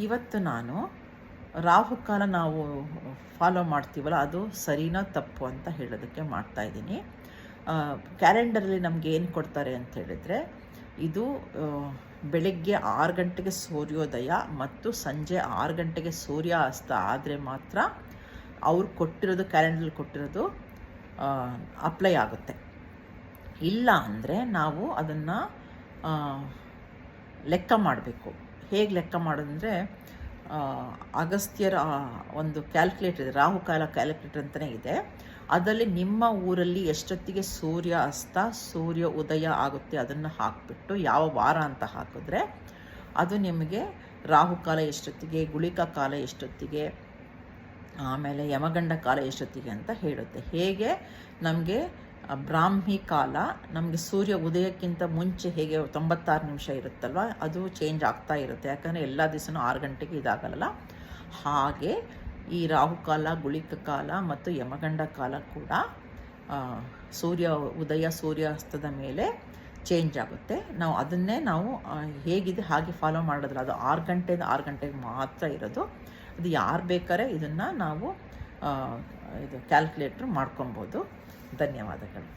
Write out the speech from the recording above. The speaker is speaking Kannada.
ಇವತ್ತು ನಾನು ರಾಹುಕಾಲ ನಾವು ಫಾಲೋ ಮಾಡ್ತೀವಲ್ಲ ಅದು ಸರಿನಾ ತಪ್ಪು ಅಂತ ಹೇಳೋದಕ್ಕೆ ಮಾಡ್ತಾಯಿದ್ದೀನಿ. ಕ್ಯಾಲೆಂಡರಲ್ಲಿ ನಮ್ಗೆ ಏನು ಕೊಡ್ತಾರೆ ಅಂತ ಹೇಳಿದರೆ, ಇದು ಬೆಳಗ್ಗೆ 6 ಗಂಟೆಗೆ ಸೂರ್ಯೋದಯ ಮತ್ತು ಸಂಜೆ 6 ಗಂಟೆಗೆ ಸೂರ್ಯಾಸ್ತ ಆದರೆ ಮಾತ್ರ ಅವ್ರು ಕೊಟ್ಟಿರೋದು ಕ್ಯಾಲೆಂಡರಲ್ಲಿ ಕೊಟ್ಟಿರೋದು ಅಪ್ಲೈ ಆಗುತ್ತೆ. ಇಲ್ಲ ಅಂದರೆ ನಾವು ಅದನ್ನು ಲೆಕ್ಕ ಮಾಡಬೇಕು. ಹೇಗೆ ಲೆಕ್ಕ ಮಾಡೋದಂದರೆ, ಅಗಸ್ತ್ಯರ ಒಂದು ಕ್ಯಾಲ್ಕುಲೇಟರ್ ಇದೆ, ರಾಹುಕಾಲ ಕ್ಯಾಲ್ಕುಲೇಟರ್ ಅಂತಲೇ ಇದೆ. ಅದರಲ್ಲಿ ನಿಮ್ಮ ಊರಲ್ಲಿ ಎಷ್ಟೊತ್ತಿಗೆ ಸೂರ್ಯ ಅಸ್ತ ಸೂರ್ಯ ಉದಯ ಆಗುತ್ತೆ ಅದನ್ನು ಹಾಕಿಬಿಟ್ಟು ಯಾವ ವಾರ ಅಂತ ಹಾಕಿದ್ರೆ ಅದು ನಿಮಗೆ ರಾಹುಕಾಲ ಎಷ್ಟೊತ್ತಿಗೆ, ಗುಳಿಕ ಕಾಲ ಎಷ್ಟೊತ್ತಿಗೆ, ಆಮೇಲೆ ಯಮಗಂಡ ಕಾಲ ಎಷ್ಟೊತ್ತಿಗೆ ಅಂತ ಹೇಳುತ್ತೆ. ಹೇಗೆ ನಮಗೆ ಬ್ರಾಹ್ಮಿ ಕಾಲ ನಮಗೆ ಸೂರ್ಯ ಉದಯಕ್ಕಿಂತ ಮುಂಚೆ ಹೇಗೆ 96 ನಿಮಿಷ ಇರುತ್ತಲ್ವ, ಅದು ಚೇಂಜ್ ಆಗ್ತಾ ಇರುತ್ತೆ. ಯಾಕಂದರೆ ಎಲ್ಲ ದಿವಸನೂ 6 ಗಂಟೆಗೆ ಇದಾಗಲ್ಲ. ಹಾಗೆ ಈ ರಾಹುಕಾಲ, ಗುಳಿಕ ಕಾಲ ಮತ್ತು ಯಮಗಂಡ ಕಾಲ ಕೂಡ ಸೂರ್ಯ ಉದಯ ಸೂರ್ಯಾಸ್ತದ ಮೇಲೆ ಚೇಂಜ್ ಆಗುತ್ತೆ. ನಾವು ಅದನ್ನೇ ನಾವು ಹೇಗಿದೆ ಹಾಗೆ ಫಾಲೋ ಮಾಡೋದಿಲ್ಲ. ಅದು 6 ಗಂಟೆಗೆ ಮಾತ್ರ ಇರೋದು. ಅದು ಯಾರು ಬೇಕಾದ್ರೆ ಇದನ್ನು ನಾವು ಇದು ಕ್ಯಾಲ್ಕುಲೇಟ್ರ್ ಮಾಡ್ಕೊಬೋದು. ಧನ್ಯವಾದಗಳು.